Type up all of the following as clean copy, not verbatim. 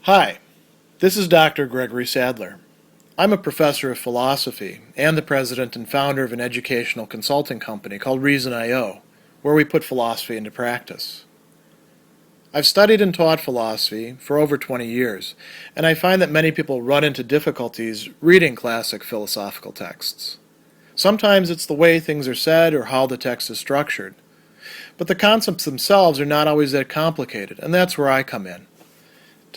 Hi, this is Dr. Gregory Sadler. I'm a professor of philosophy and the president and founder of an educational consulting company called Reason.io, where we put philosophy into practice. I've studied and taught philosophy for over 20 years, and I find that many people run into difficulties reading classic philosophical texts. Sometimes it's the way things are said or how the text is structured. But the concepts themselves are not always that complicated, and that's where I come in.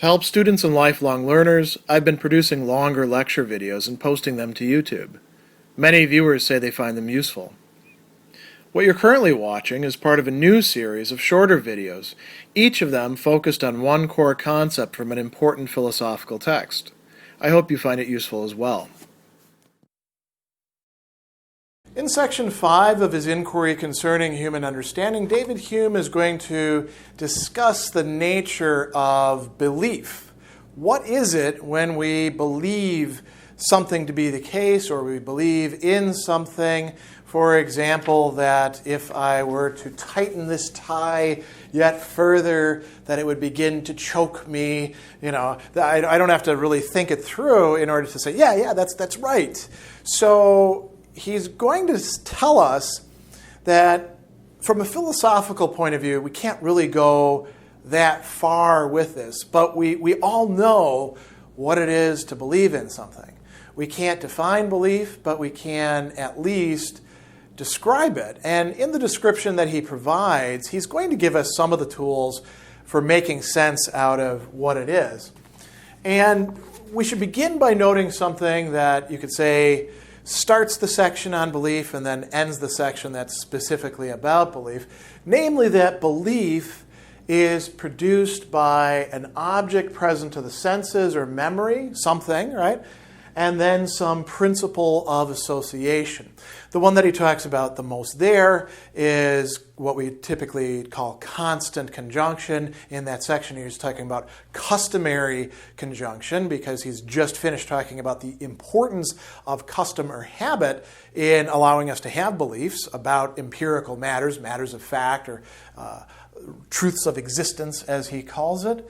To help students and lifelong learners, I've been producing longer lecture videos and posting them to YouTube. Many viewers say they find them useful. What you're currently watching is part of a new series of shorter videos, each of them focused on one core concept from an important philosophical text. I hope you find it useful as well. In Section 5 of his Enquiry Concerning Human Understanding, David Hume is going to discuss the nature of belief. What is it when we believe something to be the case, or we believe in something? For example, that if I were to tighten this tie yet further, that it would begin to choke me. I don't have to really think it through in order to say, yeah, that's right. So he's going to tell us that from a philosophical point of view, we can't really go that far with this, but we all know what it is to believe in something. We can't define belief, but we can at least describe it. And in the description that he provides, he's going to give us some of the tools for making sense out of what it is. And we should begin by noting something that you could say starts the section on belief and then ends the section that's specifically about belief, namely that belief is produced by an object present to the senses or memory, something, right? And then some principle of association. The one that he talks about the most there is what we typically call constant conjunction. In that section, he's talking about customary conjunction because he's just finished talking about the importance of custom or habit in allowing us to have beliefs about empirical matters, matters of fact, or truths of existence, as he calls it.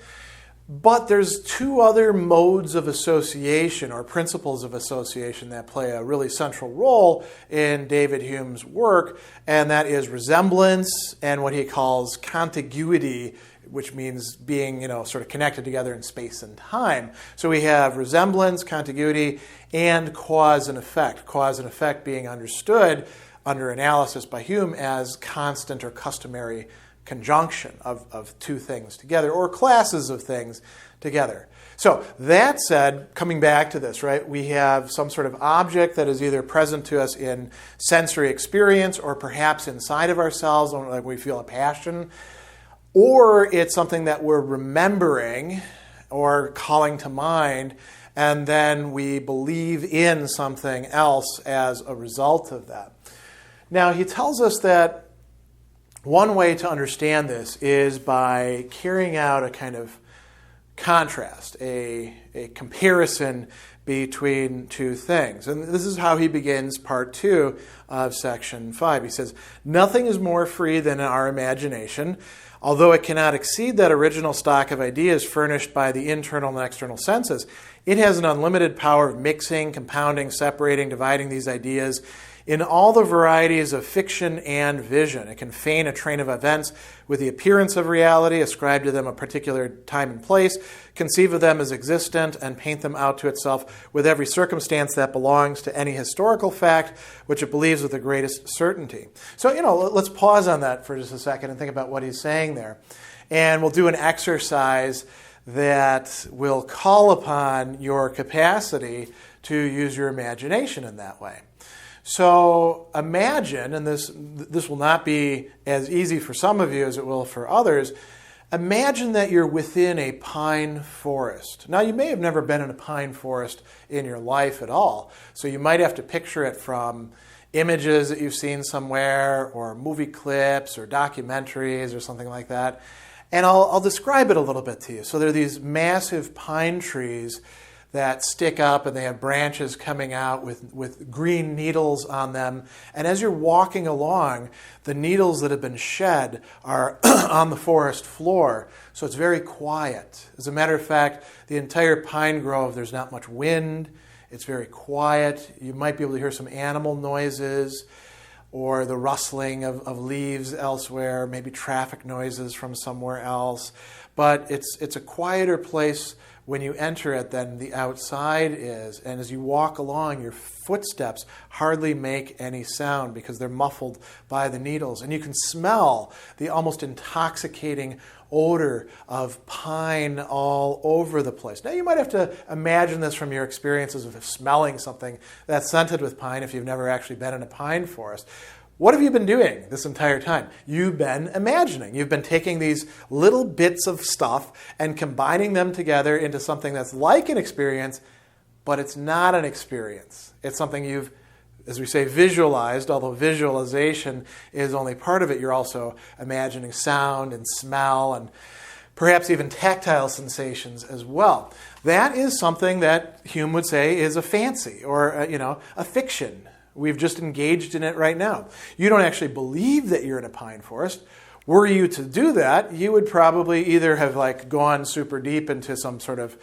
But there's two other modes of association or principles of association that play a really central role in David Hume's work, and that is resemblance and what he calls contiguity, which means being, sort of connected together in space and time. So we have resemblance, contiguity, and cause and effect. Cause and effect being understood under analysis by Hume as constant or customary conjunction of two things together, or classes of things together. So that said, coming back to this, right, we have some sort of object that is either present to us in sensory experience or perhaps inside of ourselves, like we feel a passion, or it's something that we're remembering or calling to mind, and then we believe in something else as a result of that. Now, he tells us that one way to understand this is by carrying out a kind of contrast, a comparison between two things. And this is how he begins part 2 of section 5. He says, "Nothing is more free than our imagination. Although it cannot exceed that original stock of ideas furnished by the internal and external senses, it has an unlimited power of mixing, compounding, separating, dividing these ideas in all the varieties of fiction and vision. It can feign a train of events with the appearance of reality, ascribe to them a particular time and place, conceive of them as existent, and paint them out to itself with every circumstance that belongs to any historical fact which it believes with the greatest certainty." So, let's pause on that for just a second and think about what he's saying there. And we'll do an exercise that will call upon your capacity to use your imagination in that way. So imagine, and this will not be as easy for some of you as it will for others, imagine that you're within a pine forest. Now, you may have never been in a pine forest in your life at all, so you might have to picture it from images that you've seen somewhere, or movie clips, or documentaries, or something like that. And I'll describe it a little bit to you. So there are these massive pine trees that stick up and they have branches coming out with green needles on them. And as you're walking along, the needles that have been shed are on the forest floor. So it's very quiet. As a matter of fact, the entire pine grove, there's not much wind. It's very quiet. You might be able to hear some animal noises or the rustling of leaves elsewhere, maybe traffic noises from somewhere else. But it's a quieter place when you enter it than the outside is. And as you walk along, your footsteps hardly make any sound because they're muffled by the needles. And you can smell the almost intoxicating odor of pine all over the place. Now, you might have to imagine this from your experiences of smelling something that's scented with pine if you've never actually been in a pine forest. What have you been doing this entire time? You've been imagining. You've been taking these little bits of stuff and combining them together into something that's like an experience, but it's not an experience. It's something you've, as we say, visualized, although visualization is only part of it. You're also imagining sound and smell and perhaps even tactile sensations as well. That is something that Hume would say is a fancy or a fiction. We've just engaged in it right now. You don't actually believe that you're in a pine forest. Were you to do that, you would probably either have gone super deep into some sort of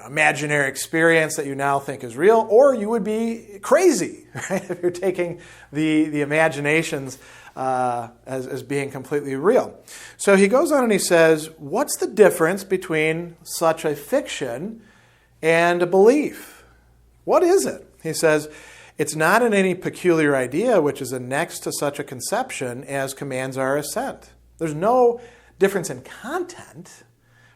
imaginary experience that you now think is real, or you would be crazy, right? If you're taking the imaginations as being completely real. So he goes on and he says, what's the difference between such a fiction and a belief? What is it? He says, it's not in any peculiar idea which is annexed to such a conception as commands our assent. There's no difference in content,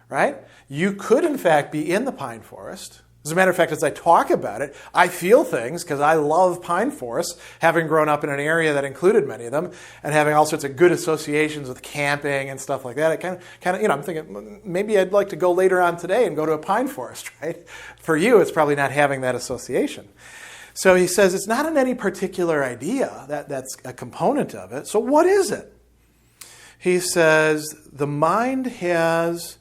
right? You could, in fact, be in the pine forest. As a matter of fact, as I talk about it, I feel things because I love pine forests, having grown up in an area that included many of them and having all sorts of good associations with camping and stuff like that. It kind of, I'm thinking maybe I'd like to go later on today and go to a pine forest, right? For you, it's probably not having that association. So he says it's not in any particular idea that's a component of it. So what is it? He says the mind has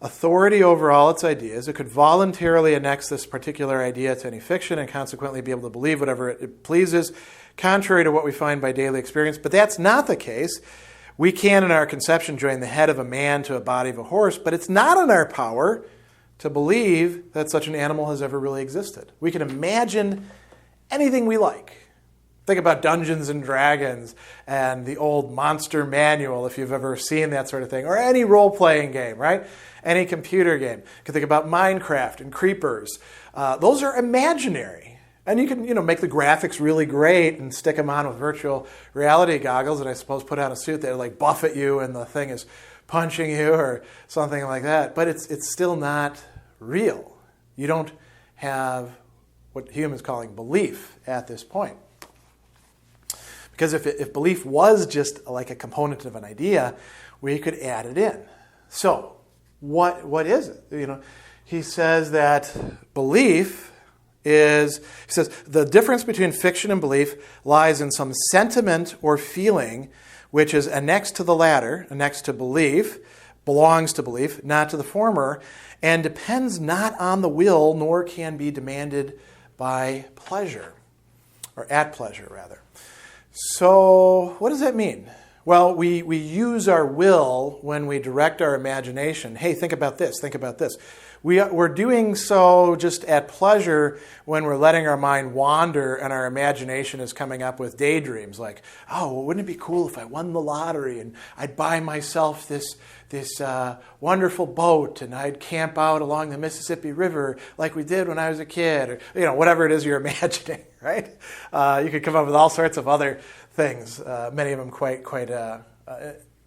authority over all its ideas. It could voluntarily annex this particular idea to any fiction and consequently be able to believe whatever it pleases, contrary to what we find by daily experience. But that's not the case. We can, in our conception, join the head of a man to a body of a horse, but it's not in our power to believe that such an animal has ever really existed. We can imagine anything we like. Think about Dungeons and Dragons and the old Monster Manual, if you've ever seen that sort of thing, or any role-playing game, right? Any computer game. You can think about Minecraft and Creepers. Those are imaginary. And you can, make the graphics really great and stick them on with virtual reality goggles and I suppose put on a suit that buff at you and the thing is punching you or something like that. But it's still not real. You don't have what Hume is calling belief at this point. Because if belief was just like a component of an idea, we could add it in. So, what is it? He says that belief is, he says, the difference between fiction and belief lies in some sentiment or feeling which is annexed to the latter, annexed to belief, belongs to belief, not to the former, and depends not on the will, nor can be demanded by pleasure, or at pleasure, rather. So, what does that mean? Well, we use our will when we direct our imagination. Hey, think about this, think about this. We're doing so just at pleasure when we're letting our mind wander and our imagination is coming up with daydreams like, oh, well, wouldn't it be cool if I won the lottery and I'd buy myself this wonderful boat and I'd camp out along the Mississippi River like we did when I was a kid, or whatever it is you're imagining, right? You could come up with all sorts of other things, many of them quite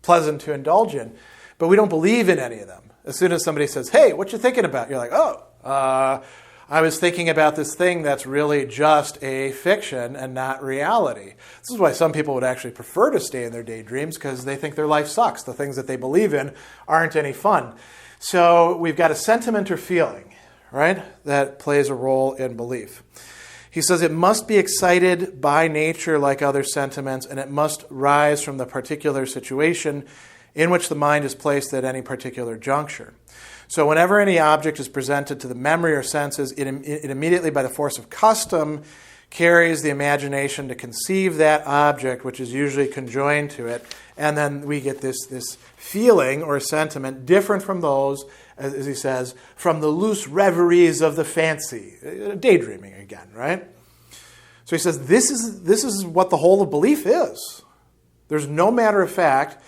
pleasant to indulge in, but we don't believe in any of them. As soon as somebody says, hey, what you thinking about? You're like, I was thinking about this thing that's really just a fiction and not reality. This is why some people would actually prefer to stay in their daydreams because they think their life sucks. The things that they believe in aren't any fun. So we've got a sentiment or feeling, right, that plays a role in belief. He says it must be excited by nature like other sentiments, and it must rise from the particular situation in which the mind is placed at any particular juncture. So whenever any object is presented to the memory or senses, it immediately, by the force of custom, carries the imagination to conceive that object, which is usually conjoined to it, and then we get this feeling or sentiment different from those, as he says, from the loose reveries of the fancy. Daydreaming again, right? So he says this is what the whole of belief is. There's no matter of fact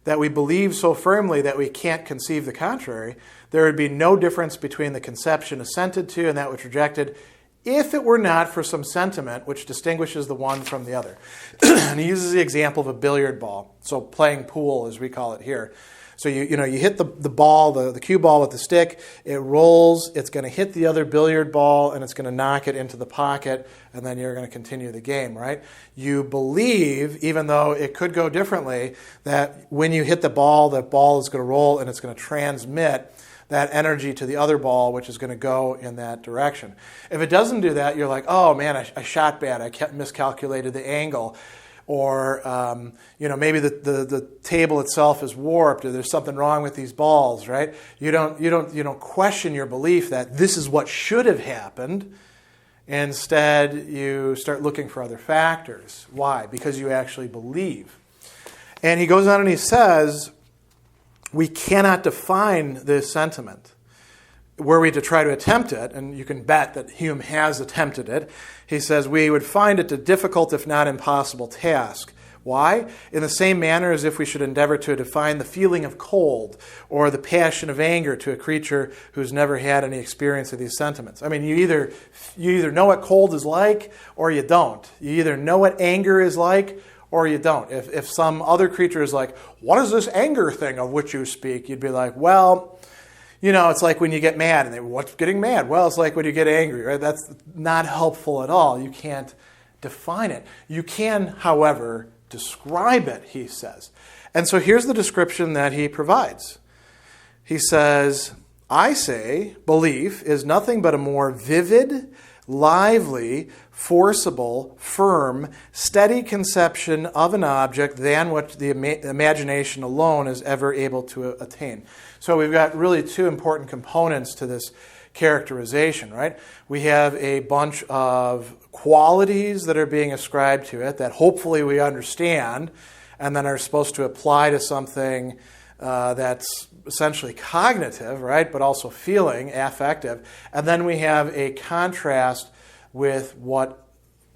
that we believe so firmly that we can't conceive the contrary. There would be no difference between the conception assented to and that which rejected, if it were not for some sentiment which distinguishes the one from the other. And he uses the example of a billiard ball. So playing pool, as we call it here. So you hit the ball, the cue ball with the stick, it rolls, it's going to hit the other billiard ball, and it's going to knock it into the pocket, and then you're going to continue the game, right? You believe, even though it could go differently, that when you hit the ball is going to roll, and it's going to transmit that energy to the other ball, which is going to go in that direction. If it doesn't do that, you're like, oh man, I shot bad, I miscalculated the angle. Or maybe the table itself is warped, or there's something wrong with these balls, right? You don't question your belief that this is what should have happened. Instead, you start looking for other factors. Why? Because you actually believe. And he goes on and he says, we cannot define this sentiment. Were we to try to attempt it, and you can bet that Hume has attempted it, he says we would find it a difficult, if not impossible, task. Why? In the same manner as if we should endeavor to define the feeling of cold or the passion of anger to a creature who's never had any experience of these sentiments. I mean, you either know what cold is like or you don't. You either know what anger is like or you don't. If some other creature is like, what is this anger thing of which you speak? You'd be like, well, it's like when you get mad, and what's getting mad? Well, it's like when you get angry, right? That's not helpful at all. You can't define it. You can, however, describe it, he says. And so here's the description that he provides. He says, I say belief is nothing but a more vivid, lively, forcible, firm, steady conception of an object than what the imagination alone is ever able to attain. So we've got really two important components to this characterization, right? We have a bunch of qualities that are being ascribed to it that hopefully we understand and then are supposed to apply to something that's essentially cognitive, right? But also feeling, affective. And then we have a contrast with what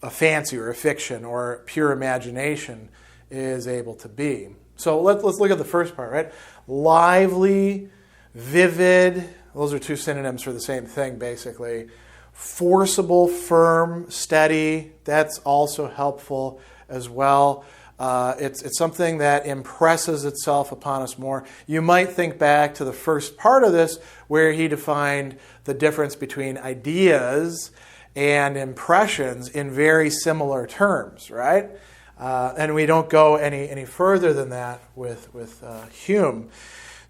a fancy or a fiction or pure imagination is able to be. So let's look at the first part, right? Lively, vivid, those are two synonyms for the same thing, basically. Forcible, firm, steady, that's also helpful as well. It's something that impresses itself upon us more. You might think back to the first part of this where he defined the difference between ideas and impressions in very similar terms, right? And we don't go any further than that with Hume.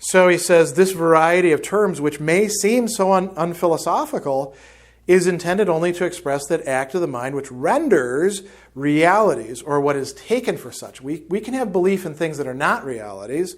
So he says this variety of terms, which may seem so unphilosophical, is intended only to express that act of the mind which renders realities, or what is taken for such. We can have belief in things that are not realities,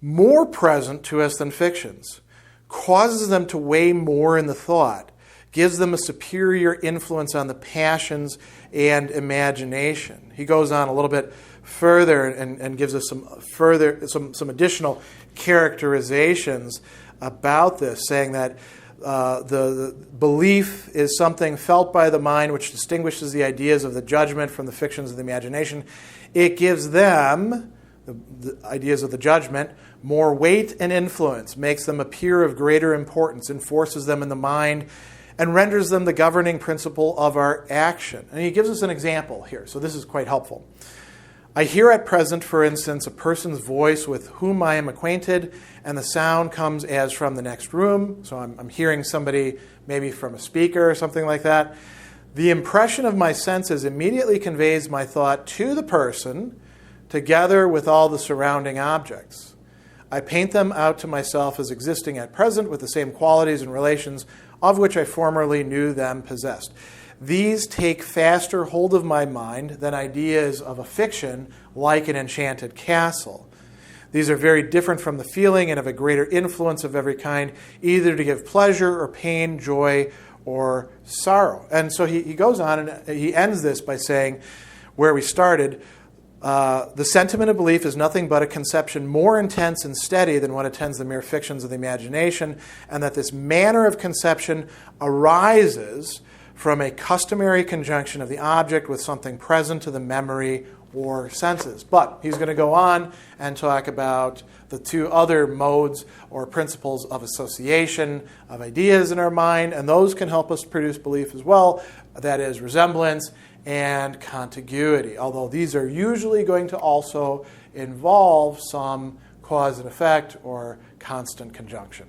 more present to us than fictions, causes them to weigh more in the thought, gives them a superior influence on the passions and imagination. He goes on a little bit further and gives us some additional characterizations about this, saying that the belief is something felt by the mind which distinguishes the ideas of the judgment from the fictions of the imagination. It gives them, the ideas of the judgment, more weight and influence, makes them appear of greater importance, enforces them in the mind, and renders them the governing principle of our action. And he gives us an example here, so this is quite helpful. I hear at present, for instance, a person's voice with whom I am acquainted, and the sound comes as from the next room. So I'm hearing somebody maybe from a speaker or something like that. The impression of my senses immediately conveys my thought to the person, together with all the surrounding objects. I paint them out to myself as existing at present with the same qualities and relations of which I formerly knew them possessed. These take faster hold of my mind than ideas of a fiction like an enchanted castle. These are very different from the feeling and have a greater influence of every kind, either to give pleasure or pain, joy or sorrow. And so he goes on and he ends this by saying, where we started, the sentiment of belief is nothing but a conception more intense and steady than what attends the mere fictions of the imagination, and that this manner of conception arises from a customary conjunction of the object with something present to the memory or senses. But he's going to go on and talk about the two other modes or principles of association of ideas in our mind, and those can help us produce belief as well. That is resemblance and contiguity, although these are usually going to also involve some cause and effect or constant conjunction.